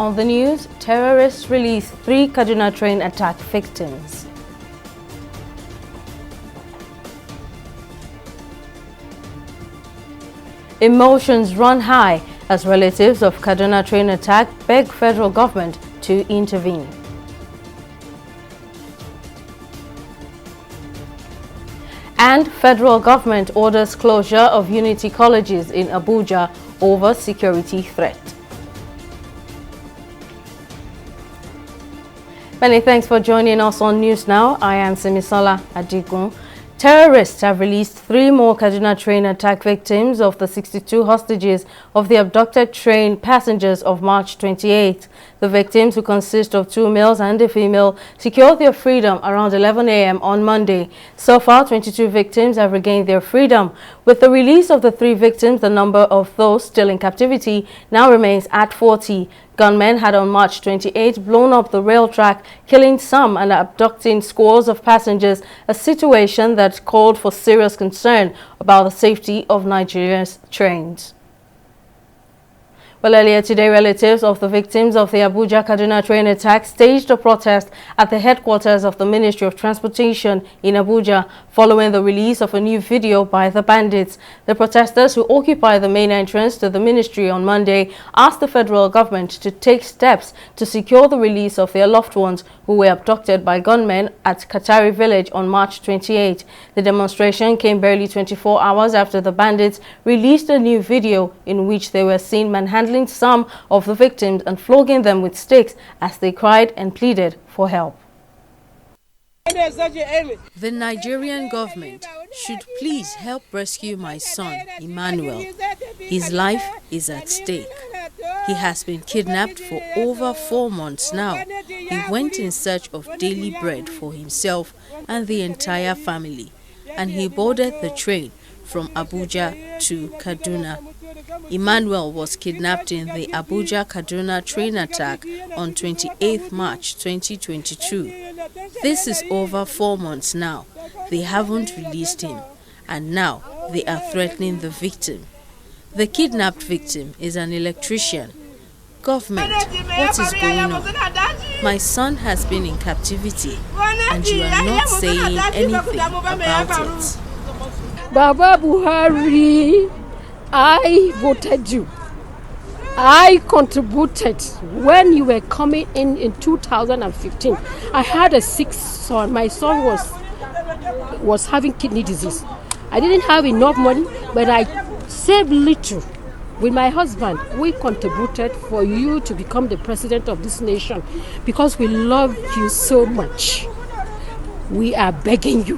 on the news, terrorists release 3 Kaduna train attack victims. Emotions run high as relatives of Kaduna train attack beg federal government to intervene. And federal government orders closure of unity colleges in Abuja over security threat. Many thanks for joining us on News Now. I am Simisola Adigun. Terrorists have released 3 more Kaduna train attack victims of the 62 hostages of the abducted train passengers of March 28th. The victims, who consist of 2 males and a female, secured their freedom around 11 a.m. on Monday. So far, 22 victims have regained their freedom. With the release of the 3 victims, the number of those still in captivity now remains at 40. Gunmen had on March 28 blown up the rail track, killing some and abducting scores of passengers, a situation that called for serious concern about the safety of Nigeria's trains. Well, earlier today, relatives of the victims of the Abuja Kaduna train attack staged a protest at the headquarters of the Ministry of Transportation in Abuja following the release of a new video by the bandits. The protesters, who occupy the main entrance to the ministry on Monday, asked the federal government to take steps to secure the release of their loved ones who were abducted by gunmen at Katari village on March 28. The demonstration came barely 24 hours after the bandits released a new video in which they were seen manhandling some of the victims and flogging them with sticks as they cried and pleaded for help. The Nigerian government should please help rescue my son, Emmanuel. His life is at stake. He has been kidnapped for over 4 months now. He went in search of daily bread for himself and the entire family, and he boarded the train from Abuja to Kaduna. Emmanuel was kidnapped in the Abuja-Kaduna train attack on 28 March 2022. This is over 4 months now. They haven't released him, and now they are threatening the victim. The kidnapped victim is an electrician. Government, what is going on? My son has been in captivity, and you are not saying anything about it. Baba Buhari, I voted you. I contributed when you were coming in 2015. I had a sick son. My son was having kidney disease. I didn't have enough money, but I saved little. With my husband, we contributed for you to become the president of this nation because we love you so much. We are begging you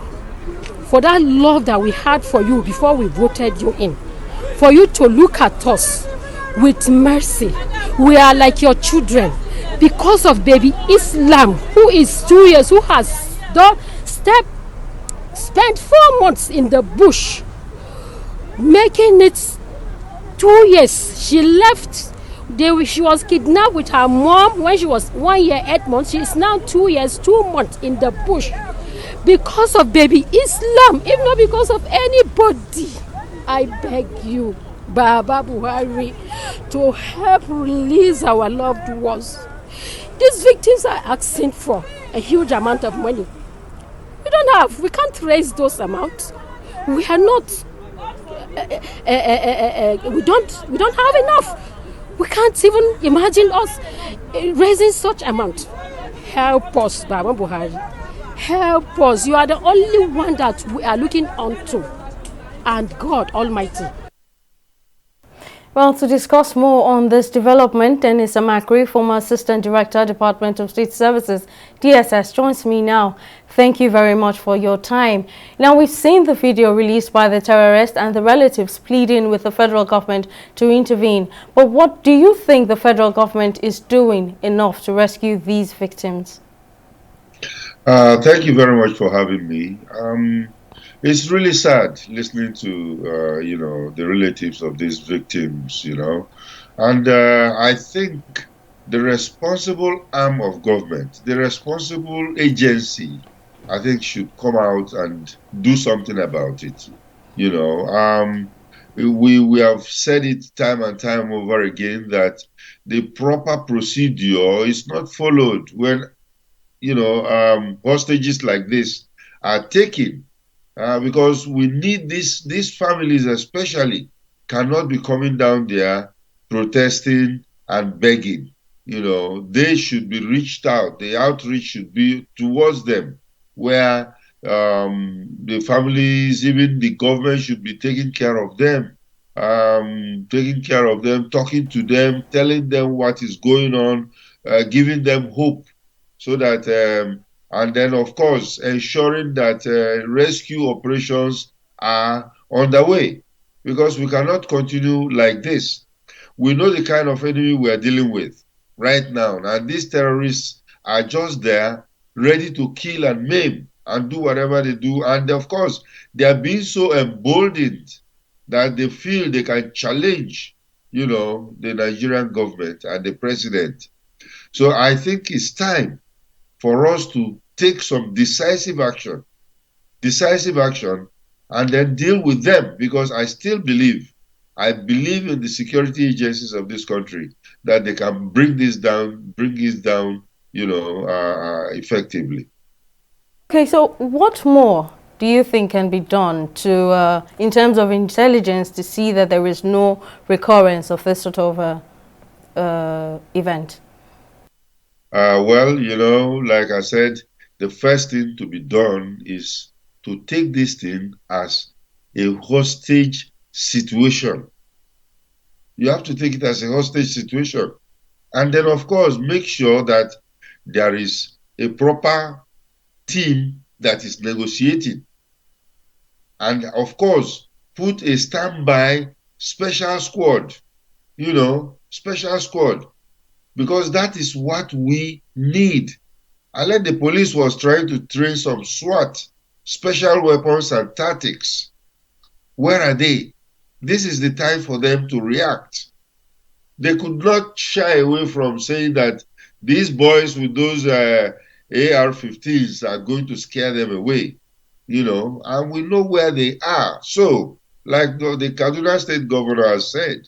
for that love that we had for you before we voted you in, for you to look at us with mercy. We are like your children. Because of baby Islam, who is 2 years, who has spent 4 months in the bush, making it 2 years. She left. She was kidnapped with her mom when she was 1 year, 8 months. She is now 2 years, 2 months in the bush. Because of baby Islam, if not because of anybody, I beg you, Baba Buhari, to help release our loved ones. These victims are asking for a huge amount of money. We can't raise those amounts. We are not, we don't have enough. We can't even imagine us raising such amount. Help us, Baba Buhari. Help us. You are the only one that we are looking onto, and God Almighty. Well, to discuss more on this development, Dennis Amakri, former Assistant Director, Department of State Services, DSS, joins me now. Thank you very much for your time. Now, we've seen the video released by the terrorists and the relatives pleading with the federal government to intervene. But what do you think the federal government is doing enough to rescue these victims? Thank you very much for having me. It's really sad listening to, the relatives of these victims, And I think the responsible arm of government, the responsible agency, I think should come out and do something about it. we have said it time and time over again that the proper procedure is not followed when, hostages like this are taken, because we need these families especially cannot be coming down there protesting and begging. They should be reached out. The outreach should be towards them, where the families, even the government should be taking care of them, talking to them, telling them what is going on, giving them hope, so that, and then, of course, ensuring that rescue operations are underway, because we cannot continue like this. We know the kind of enemy we are dealing with right now, and these terrorists are just there, ready to kill and maim and do whatever they do. And of course, they are being so emboldened that they feel they can challenge, the Nigerian government and the president. So I think it's time for us to take some decisive action, and then deal with them, because I believe in the security agencies of this country that they can bring this down, effectively. Okay, so what more do you think can be done to, in terms of intelligence, to see that there is no recurrence of this sort of event? Well, like I said, the first thing to be done is to take this thing as a hostage situation. You have to take it as a hostage situation. And then, of course, make sure that there is a proper team that is negotiating. And, of course, put a standby special squad, because that is what we need. And like the police was trying to train some SWAT, special weapons and tactics. Where are they? This is the time for them to react. They could not shy away from saying that these boys with those AR-15s are going to scare them away, and we know where they are. So, like the Kaduna State Governor has said,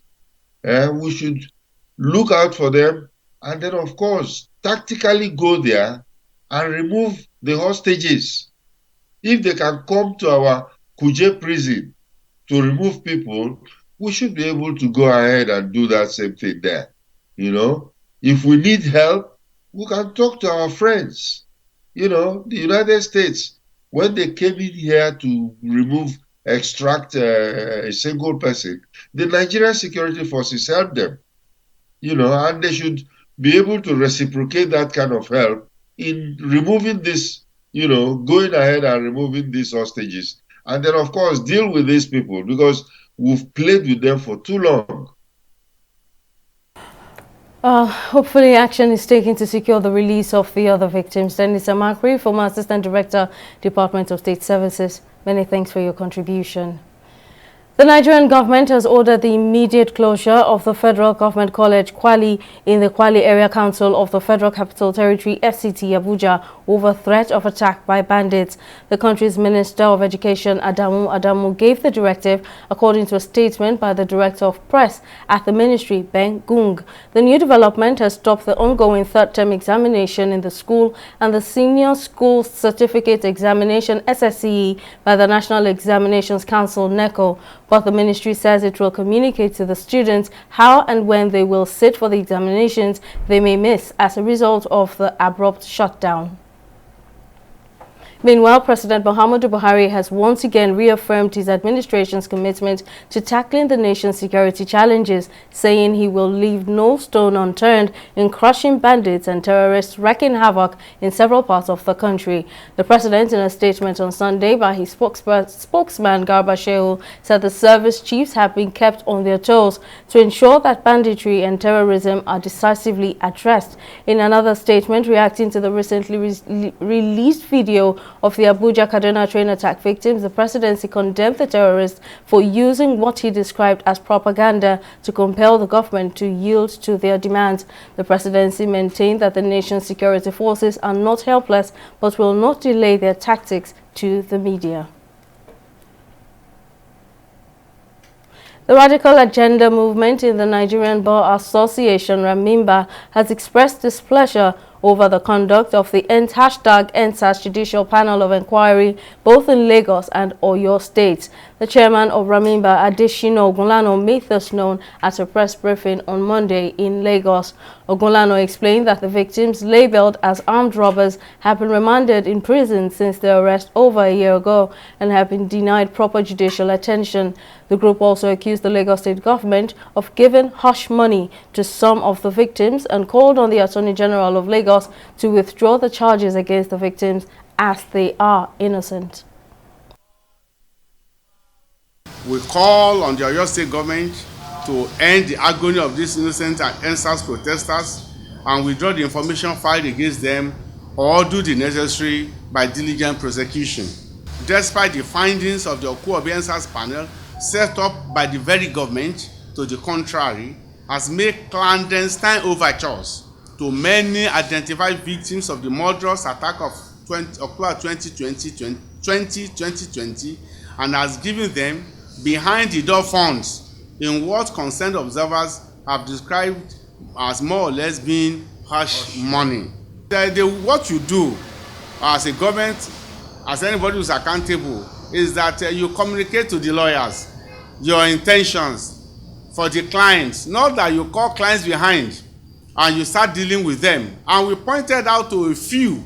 we should look out for them, and then, of course, tactically go there and remove the hostages. If they can come to our Kuje prison to remove people, we should be able to go ahead and do that same thing there. If we need help, we can talk to our friends. The United States, when they came in here to extract a single person, the Nigerian security forces helped them. And they should be able to reciprocate that kind of help in removing this, going ahead and removing these hostages. And then, of course, deal with these people, because we've played with them for too long. Hopefully action is taken to secure the release of the other victims. Dennis Amakri, former Assistant Director, Department of State Services, many thanks for your contribution. The Nigerian government has ordered the immediate closure of the Federal Government College Kwali in the Kwali Area Council of the Federal Capital Territory FCT Abuja over threat of attack by bandits. The country's Minister of Education Adamu gave the directive according to a statement by the Director of Press at the ministry, Ben Gung. The new development has stopped the ongoing third-term examination in the school and the Senior School Certificate Examination SSCE by the National Examinations Council NECO. But the ministry says it will communicate to the students how and when they will sit for the examinations they may miss as a result of the abrupt shutdown. Meanwhile, President Muhammadu Buhari has once again reaffirmed his administration's commitment to tackling the nation's security challenges, saying he will leave no stone unturned in crushing bandits and terrorists wreaking havoc in several parts of the country. The president, in a statement on Sunday by his spokesman Garba Shehu, said the service chiefs have been kept on their toes to ensure that banditry and terrorism are decisively addressed. In another statement reacting to the recently released video of the Abuja Kaduna train attack victims, the presidency condemned the terrorists for using what he described as propaganda to compel the government to yield to their demands. The presidency maintained that the nation's security forces are not helpless but will not delay their tactics to the media. The Radical Agenda movement in the Nigerian Bar Association, Ramimba, has expressed displeasure over the conduct of the #EndSARS Judicial Panel of Inquiry both in Lagos and Oyo states. The chairman of Ramimba, Adeshina Ogunlano, made this known at a press briefing on Monday in Lagos. Ogunlano explained that the victims, labeled as armed robbers, have been remanded in prison since their arrest over a year ago and have been denied proper judicial attention. The group also accused the Lagos state government of giving hush money to some of the victims and called on the Attorney General of Lagos to withdraw the charges against the victims as they are innocent. We call on the Oyo State government to end the agony of these innocent and EndSARS protesters and withdraw the information filed against them or do the necessary by diligent prosecution. Despite the findings of the Okuobi EndSARS panel set up by the very government, to the contrary, has made clandestine overtures to many identified victims of the murderous attack of October 2020 and has given them behind-the-door funds in what concerned observers have described as more or less being hush money. What you do as a government, as anybody who's accountable, is that you communicate to the lawyers your intentions for the clients, not that you call clients behind and you start dealing with them. And we pointed out to a few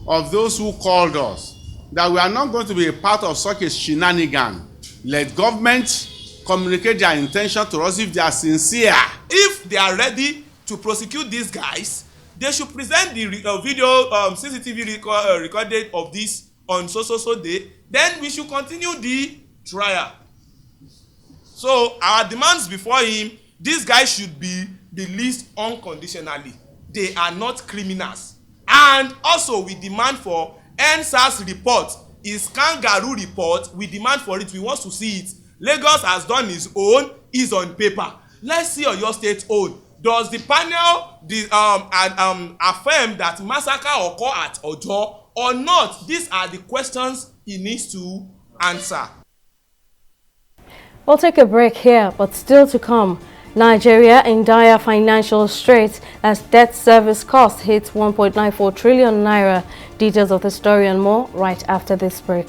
of those who called us that we are not going to be a part of such a shenanigan. Let government communicate their intention to us if they are sincere. If they are ready to prosecute these guys, they should present the video CCTV recorded of this on so day. Then we should continue the trial. So our demands before him, these guys should be released unconditionally. They are not criminals. And also we demand for EndSARS report, his kangaroo report. We demand for it. We want to see it. Lagos has done his own, is on paper. Let's see Oyo State's own. Does the panel affirm that massacre occur at Ojo or not? These are the questions he needs to answer. We'll take a break here, but still to come. Nigeria in dire financial straits as debt service cost hits 1.94 trillion naira. Details of the story and more right after this break.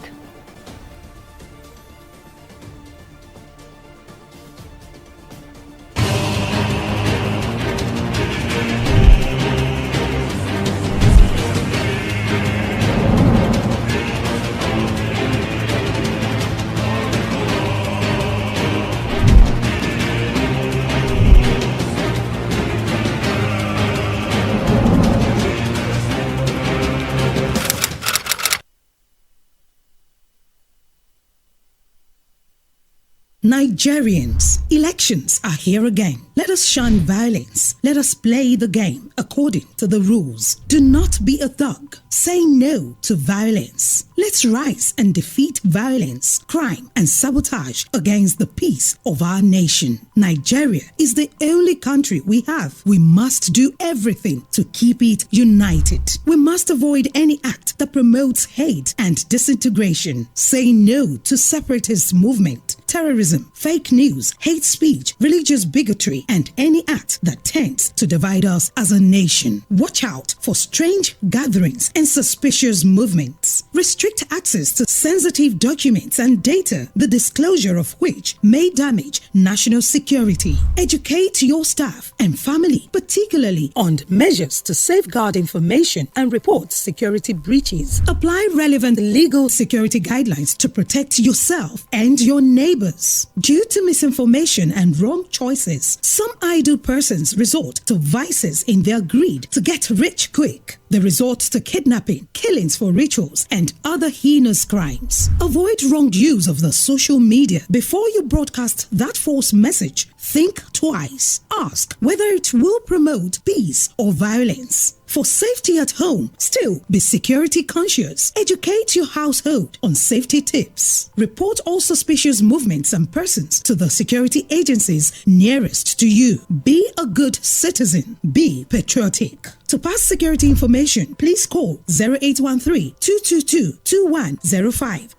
Nigerians, elections are here again. Let us shun violence. Let us play the game according to the rules. Do not be a thug. Say no to violence. Let's rise and defeat violence, crime, and sabotage against the peace of our nation. Nigeria is the only country we have. We must do everything to keep it united. We must avoid any act that promotes hate and disintegration. Say no to separatist movement, terrorism, fake news, hate speech, religious bigotry, and any act that tends to divide us as a nation. Watch out for strange gatherings and suspicious movements. Restrict access to sensitive documents and data, the disclosure of which may damage national security. Educate your staff and family, particularly on measures to safeguard information and report security breaches. Apply relevant legal security guidelines to protect yourself and your neighbors. Due to misinformation and wrong choices, some idle persons resort to vices in their greed to get rich quick. They resort to kidnapping, killings for rituals, and other heinous crimes. Avoid wrong use of the social media. Before you broadcast that false message, think twice. Ask whether it will promote peace or violence. For safety at home, still be security conscious. Educate your household on safety tips. Report all suspicious movements and persons to the security agencies nearest to you. Be a good citizen. Be patriotic. To pass security information, please call 0813-222-2105,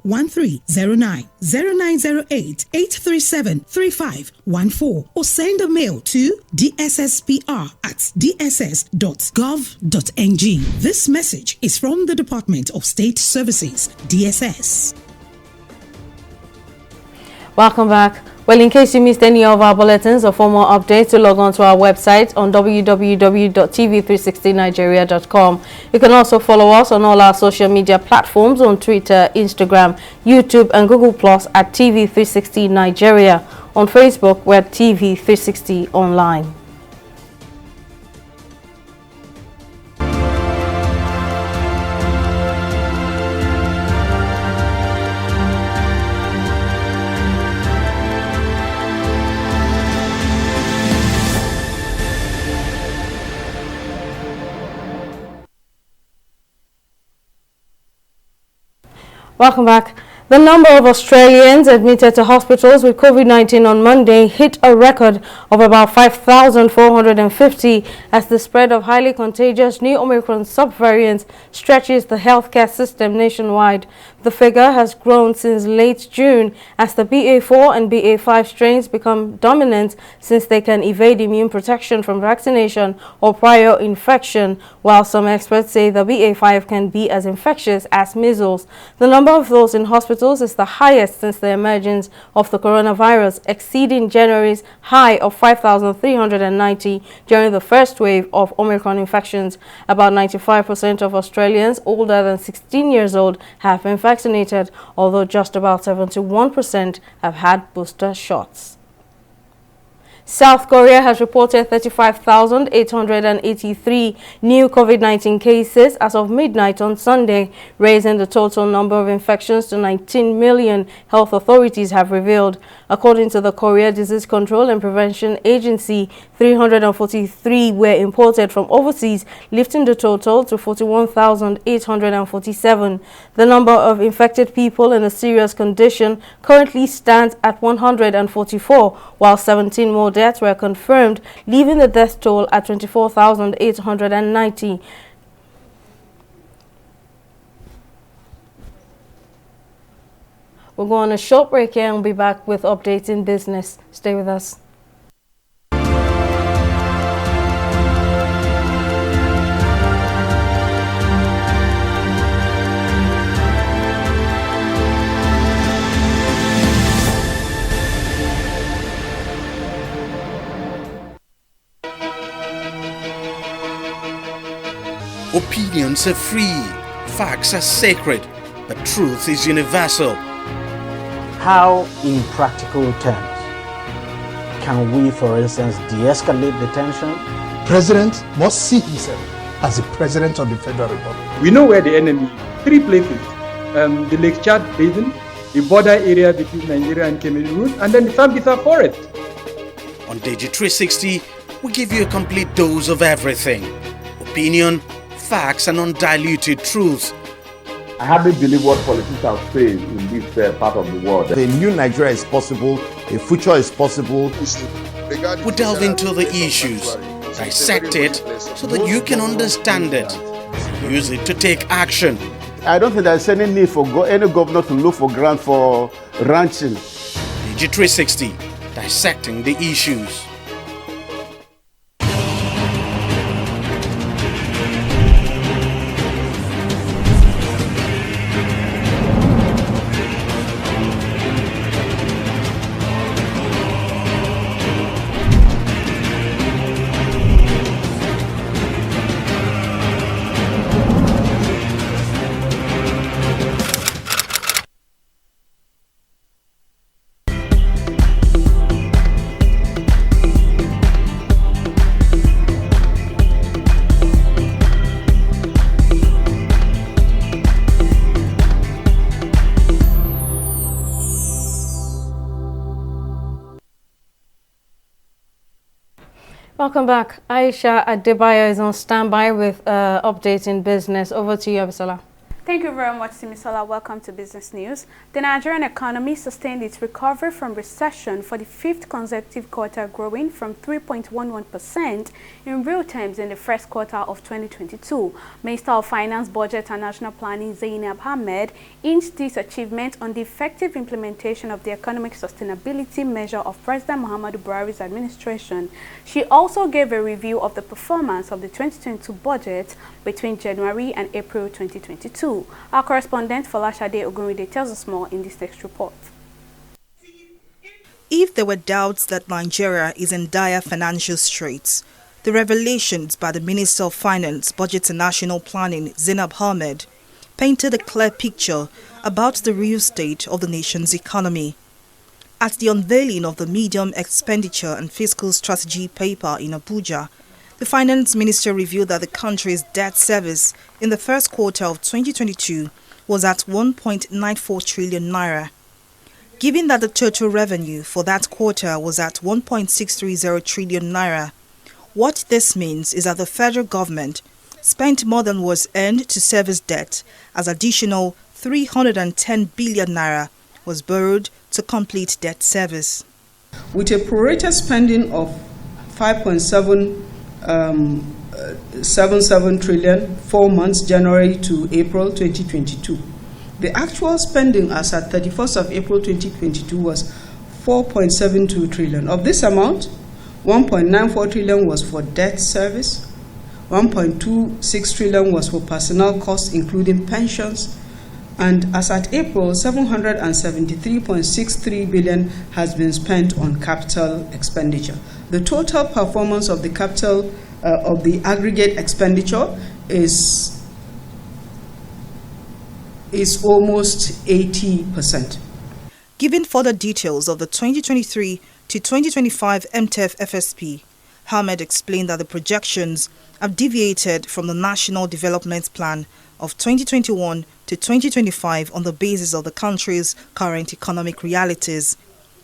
0915-339-1309, 0908-837-3514, or send a mail to dsspr@dss.gov.ng. This message is from the Department of State Services, DSS. Welcome back. Well, in case you missed any of our bulletins or for more updates, log on to our website on www.tv360nigeria.com. You can also follow us on all our social media platforms on Twitter, Instagram, YouTube, and Google Plus at TV360 Nigeria. On Facebook, we're at TV360 Online. Welcome back. The number of Australians admitted to hospitals with COVID-19 on Monday hit a record of about 5,450 as the spread of highly contagious new Omicron subvariants stretches the healthcare system nationwide. The figure has grown since late June as the BA4 and BA5 strains become dominant since they can evade immune protection from vaccination or prior infection, while some experts say the BA5 can be as infectious as measles. The number of those in hospitals is the highest since the emergence of the coronavirus, exceeding January's high of 5,390 during the first wave of Omicron infections. About 95% of Australians older than 16 years old have been vaccinated, although just about 71% have had booster shots. South Korea has reported 35,883 new COVID-19 cases as of midnight on Sunday, raising the total number of infections to 19 million, health authorities have revealed. According to the Korea Disease Control and Prevention Agency, 343 were imported from overseas, lifting the total to 41,847. The number of infected people in a serious condition currently stands at 144, while 17 more deaths were confirmed, leaving the death toll at 24,890. We'll go on a short break here and we'll be back with updates in business. Stay with us. Opinions are free, facts are sacred, but truth is universal. How, in practical terms, can we, for instance, de-escalate the tension? President must see himself as the President of the Federal Republic. We know where the enemy is. 3 places. The Lake Chad Basin, the border area between Nigeria and Cameroon, and then the Sambisa Forest. On TV360, we give you a complete dose of everything. Opinion, facts, and undiluted truth. I hardly believe what politicians are saying in this part of the world. A new Nigeria is possible, a future is possible. We delve into the issues, dissect it so that you can understand it, use it to take action. I don't think there's any need for any governor to look for grant for ranching. TV360, dissecting the issues. Welcome back. Aisha Adebayo is on standby with updates in business. Over to you, Abisola. Thank you very much, Simisola. Welcome to Business News. The Nigerian economy sustained its recovery from recession for the fifth consecutive quarter, growing from 3.11% in real terms in the first quarter of 2022. Minister of Finance, Budget and National Planning Zainab Ahmed hinged this achievement on the effective implementation of the economic sustainability measure of President Muhammadu Buhari's administration. She also gave a review of the performance of the 2022 budget between January and April 2022. Our correspondent Folashade Ogunride tells us more in this next report. If there were doubts that Nigeria is in dire financial straits, the revelations by the Minister of Finance, Budget and National Planning, Zainab Ahmed, painted a clear picture about the real state of the nation's economy. At the unveiling of the Medium Expenditure and Fiscal Strategy paper in Abuja, the Finance Minister revealed that the country's debt service in the first quarter of 2022 was at 1.94 trillion naira. Given that the total revenue for that quarter was at 1.630 trillion naira, what this means is that the federal government spent more than was earned to service debt, as additional 310 billion naira was borrowed to complete debt service. With a prorated spending of 5.77 trillion, 4 months, January to April 2022. The actual spending as at 31st of April 2022 was 4.72 trillion. Of this amount, 1.94 trillion was for debt service, 1.26 trillion was for personnel costs, including pensions, and as at April, 773.63 billion has been spent on capital expenditure. The total performance of the capital of the aggregate expenditure is almost 80%. Giving further details of the 2023 to 2025 MTEF FSP, Ahmed explained that the projections have deviated from the National Development Plan of 2021 to 2025 on the basis of the country's current economic realities.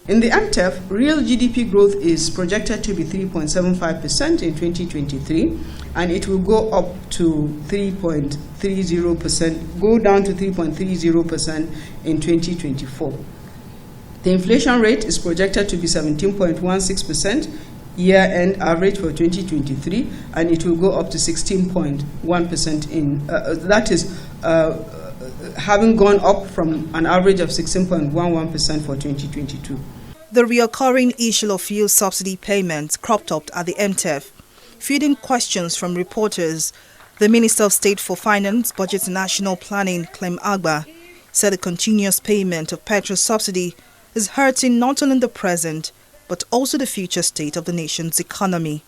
In the MTEF, real GDP growth is projected to be 3.75% in 2023, and it will go up to 3.30%, go down to 3.30% in 2024. The inflation rate is projected to be 17.16% year-end average for 2023, and it will go up to 16.1% in, that is, having gone up from an average of 16.11% for 2022. The recurring issue of fuel subsidy payments cropped up at the MTEF. Feeding questions from reporters, the Minister of State for Finance, Budget and National Planning, Clem Agba, said the continuous payment of petrol subsidy is hurting not only the present, but also the future state of the nation's economy.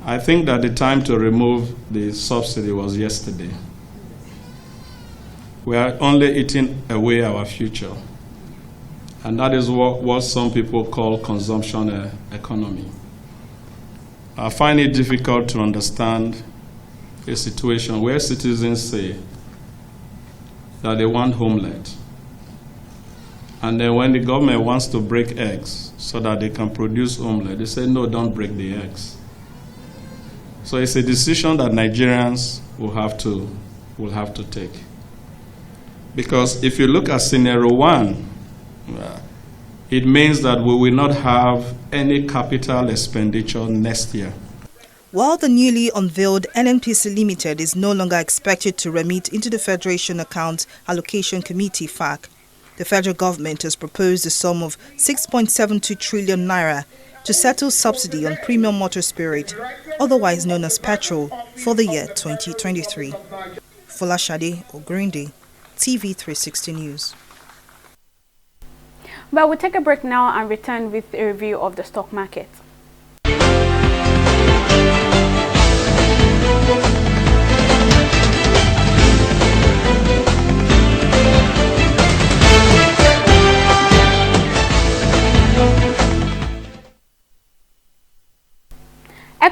I think that the time to remove the subsidy was yesterday. We are only eating away our future. And that is what some people call consumption economy. I find it difficult to understand a situation where citizens say that they want homeland. And then when the government wants to break eggs so that they can produce omelette, they say, no, don't break the eggs. So it's a decision that Nigerians will have to take. Because if you look at scenario one, it means that we will not have any capital expenditure next year. While the newly unveiled NNPC Limited is no longer expected to remit into the Federation Account Allocation Committee (FAC), the federal government has proposed a sum of 6.72 trillion naira to settle subsidy on premium motor spirit, otherwise known as petrol, for the year 2023. Folashade Ogunride, TV360 News. But we'll take a break now and return with a review of the stock market.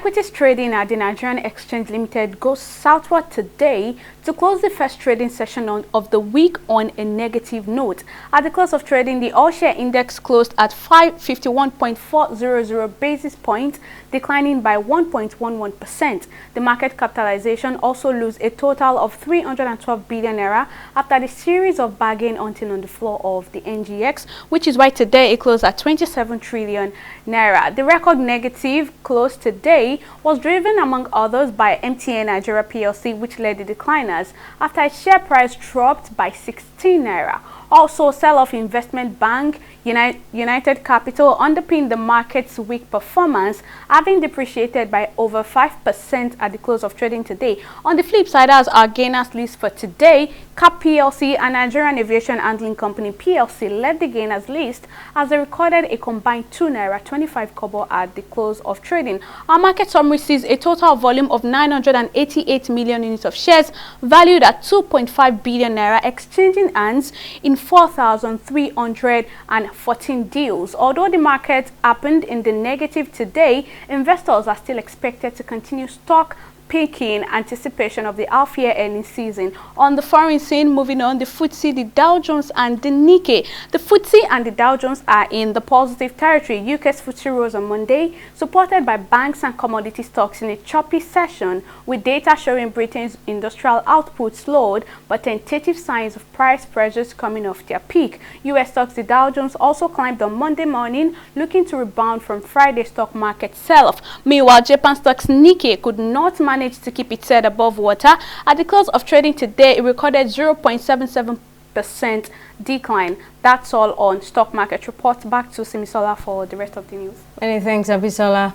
equities trading at the Nigerian Exchange Limited goes southward today to close the first trading session of the week on a negative note. At the close of trading, the all-share index closed at 551.400 basis points, declining by 1.11%. The market capitalization also lose a total of 312 billion naira after the series of bargain hunting on the floor of the NGX, which is why today it closed at 27 trillion naira. The record negative close today was driven among others by MTN Nigeria PLC, which led the decliners after its share price dropped by 16 naira. Also, sell-off investment bank United Capital underpinned the market's weak performance, having depreciated by over 5% at the close of trading today. On the flip side, as our gainers list for today, CAP PLC and Nigerian Aviation Handling Company PLC led the gainers list as they recorded a combined 2 naira 25 kobo at the close of trading. Our market summary sees a total volume of 988 million units of shares valued at 2.5 billion naira exchanging hands in 4,314 deals. Although the market happened in the negative today, investors are still expected to continue stock picking anticipation of the half-year earnings season. On the foreign scene, moving on, the FTSE, the Dow Jones and the Nikkei. The FTSE and the Dow Jones are in the positive territory. UK's FTSE rose on Monday, supported by banks and commodity stocks in a choppy session, with data showing Britain's industrial output slowed, but tentative signs of price pressures coming off their peak. US stocks, the Dow Jones also climbed on Monday morning, looking to rebound from Friday's stock market sell-off. Meanwhile, Japan stocks Nikkei could not managed to keep its head above water. At the close of trading today, it recorded 0.77% decline. That's all on stock market report. Back to Simisola for the rest of the news. Many thanks, Abisola.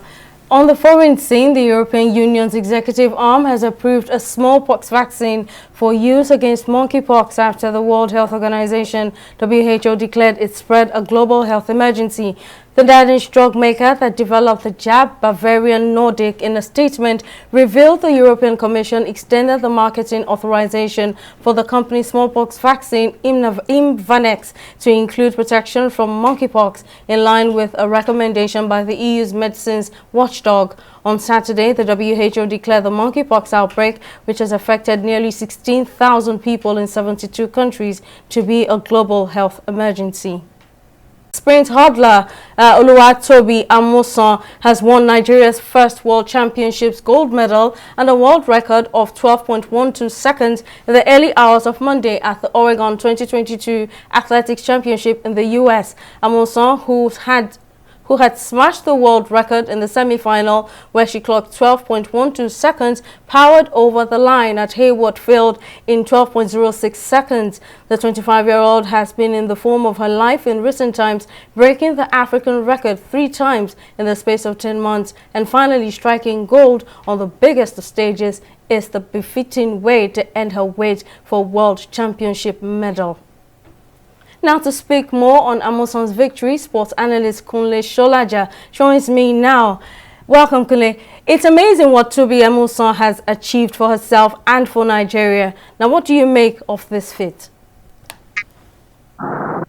On the foreign scene, the European Union's executive arm has approved a smallpox vaccine for use against monkeypox after the World Health Organization, WHO, declared it spread a global health emergency. The Danish drug maker that developed the jab, Bavarian Nordic, in a statement revealed the European Commission extended the marketing authorization for the company's smallpox vaccine, Imvanex, to include protection from monkeypox, in line with a recommendation by the EU's medicines watchdog. On Saturday, the WHO declared the monkeypox outbreak, which has affected nearly 16,000 people in 72 countries, to be a global health emergency. Sprint hurdler Oluwatobi Amusan has won Nigeria's first World Championships gold medal and a world record of 12.12 seconds in the early hours of Monday at the Oregon 2022 Athletics Championship in the U.S. Amusan, who had smashed the world record in the semi-final, where she clocked 12.12 seconds, powered over the line at Hayward Field in 12.06 seconds. The 25-year-old has been in the form of her life in recent times, breaking the African record 3 times in the space of 10 months, and finally striking gold on the biggest of stages is the befitting way to end her wait for World Championship medal. Now to speak more on Amusan's victory, sports analyst Kunle Sholaja joins me now. Welcome, Kunle. It's amazing what Tobi Amusan has achieved for herself and for Nigeria. Now, what do you make of this feat?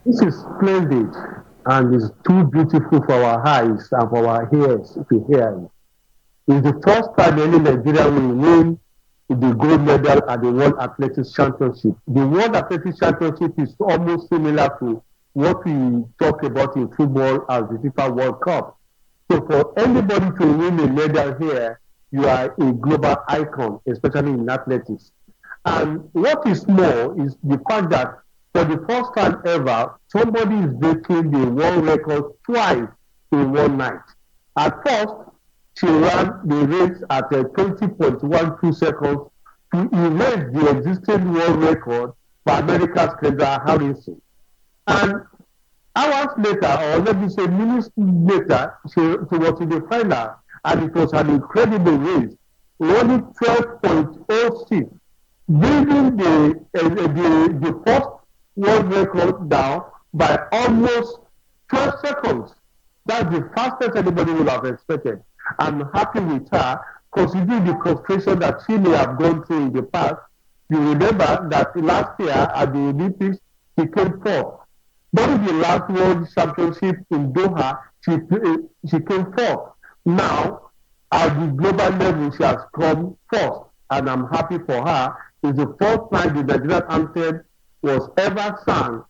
This is splendid and it's too beautiful for our eyes and for our ears to hear it. It's the first time any Nigerian will win the gold medal at the World Athletics Championship. The World Athletics Championship is almost similar to what we talk about in football as the FIFA World Cup. So for anybody to win a medal here, you are a global icon, especially in athletics. And what is more is the fact that for the first time ever, somebody is breaking the world record twice in one night. At first, she ran the race at 20.12 seconds to erase the existing world record by America's Kendra Harrison. And hours later, or let me say minutes later, she was in the final, and it was an incredible race, running 12.06, bringing the first world record down by almost 12 seconds. That's the fastest anybody would have expected. I'm happy with her, considering the frustration that she may have gone through in the past. You remember that last year at the Olympics, she came fourth. During the last World Championship in Doha, she came fourth. Now, At the global level, she has come first, and I'm happy for her. It's the first time the Nigerian anthem was ever sung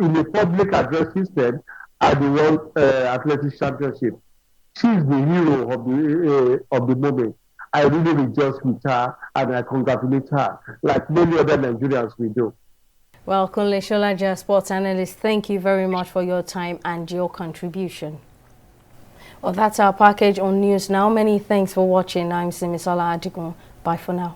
in a public address system at the World Athletics Championship. She's the hero of the moment. I really rejoice with her, and I congratulate her, like many other Nigerians we do. Well, Kunle Sholaja, sports analyst, thank you very much for your time and your contribution. Well, that's our package on News Now. Many thanks for watching. I'm Simisola Adigun. Bye for now.